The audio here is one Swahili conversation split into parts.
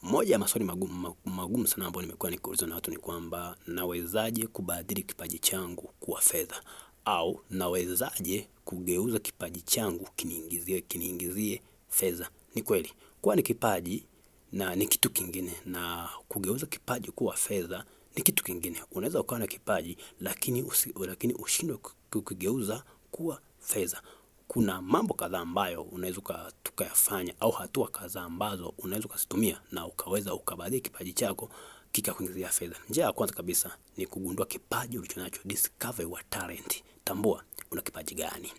Moja ya maswali magumu sana ambayo nimekuwa nikiulizwa na watu ni kwamba nawezaje kubadili kipaji changu kuwa fedha, au nawezaje kugeuza kipaji changu kiniingizie fedha. Ni kweli, kuwa ni kipaji na ni kitu kingine, na kugeuza kipaji kuwa fedha ni kitu kingine. Unaweza ukawa na kipaji lakini ushindwe kukigeuza kuwa fedha. Kuna mambo kadhaa ambayo unaweza tukayafanya, au hatua kadhaa ambazo unaweza kuzitumia na ukaweza ukabadili kipaji chako kikakuingizia fedha. Njia ya kwanza kabisa ni kugundua kipaji ulichonacho, discover your talent. Tambua una kipaji gani.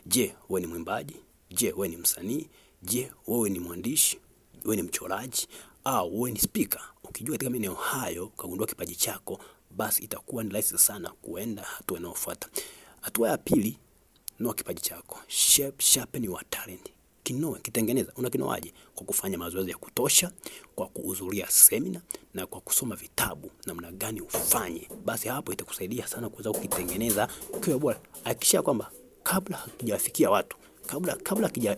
Je, wewe ni mwimbaji? Je, wewe ni msanii? Je, wewe ni mwandishi? Wewe ni mchoraji? Au wewe ni speaker? Ukijua katika maeneo hayo ukagundua kipaji chako, basi itakuwa ni rahisi sana kuenda hatua inayofuata. Hatua ya pili, noa kipaji chako. Sharpen your talent. Kinoe, kitengeneza. Unakinoaje? Kwa kufanya mazoezi ya kutosha, kwa kuhudhuria seminar, na kwa kusoma vitabu namna gani ufanye. Basi hapo itakusaidia sana kuweza kukitengeneza kiwe bora. Hakikisha kwamba kabla hakijawafikia watu, kabla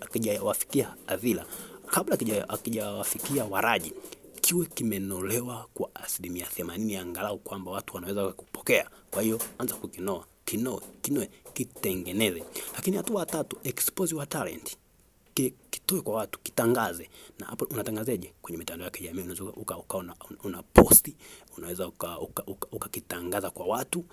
hakijawafikia hadhira, kabla hakijawafikia waraji, kiwe kimenolewa kwa 80% angalau, kwamba watu wanaweza kupokea. Kwa hiyo anza kukinoa, kinoe, kitengeneze. Lakini hatua ya tatu, expose your talent. Kitoe kwa watu, kitangaze. Na hapo unatangazaje? Kwenye mitandao ya kijamii. Unaweza una posti, unaweza ukakitangaza kwa watu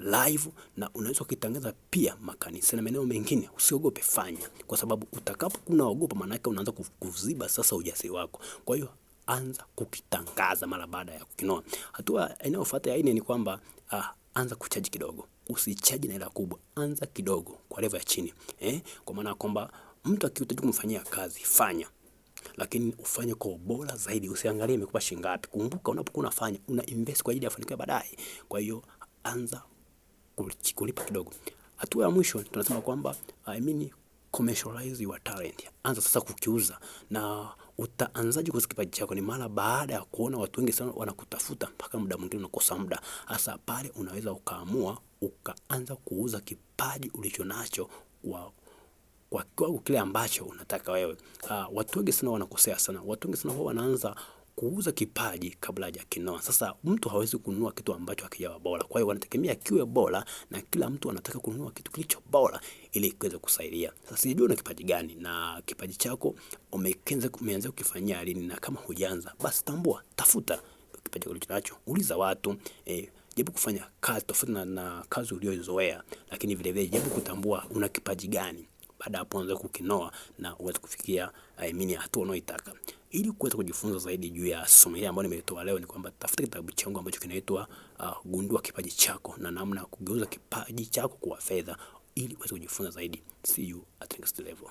live, na unaweza ukitangaza pia makanisa na maeneo mengine. Usiogope, fanya, kwa sababu utakapokuwa ogopa, maana yake unaanza kuziba sasa ujasiri wako. Kwa hiyo anza kukitangaza mara baada ya kukinoa. Hatua inayofuata ya 4 ni kwamba anza kuchaji kidogo. Usichaji na hela kubwa, anza kidogo kwa level ya chini. Kwa maana kwamba mtu akihitaji kumfanyia kazi, fanya, lakini ufanye kwa ubora zaidi. Usiangalie imekupa shilingi ngapi. Kumbuka, unapokuwa unafanya, una invest kwa ajili ya mafanikio baadaye. Kwa hiyo anza kulipa kidogo. Hatua ya mwisho tunasema kwamba commercialize your talent. Anza sasa kukiuza. Na utaanzaje kuuza kipaji chako? Ni mara baada ya kuona watu wengi sana wanakutafuta, mpaka muda mwingine unakosa muda. Hasa pale unaweza ukaamua ukaanza kuuza kipaji ulichonacho kwa kiwango kile ambacho unataka wewe. Watu wengi sana wanakosea sana. Watu wengi sana wanaanza kuuza kipaji kabla hajakinoa. Sasa mtu hawezi kununua kitu ambacho hakijawa bora. Kwa hiyo wanategemea kiwe bora, na kila mtu anataka kununua kitu kilicho bora ili kiweze kusaidia. Sasa sijui una kipaji gani, na kipaji chako umeanza kukifanyia lini? Na kama hujaanza, basi tambua, tafuta kipaji ulichonacho, uliza watu, jaribu kufanya kazi tofauti na kazi uliyozoea, lakini vile vile jaribu kutambua una kipaji gani. Baada hapo anza kukinoa na uweze kufikia hatua unayoitaka. Ili kuweza kujifunza zaidi juu ya somo hili ambalo nimetoa leo, ni kwamba tafuta kitabu changu ambacho kinaitwa Gundua Kipaji Chako, na namna ya kugeuza kipaji chako kuwa fedha, ili uweze kujifunza zaidi. See you at next level.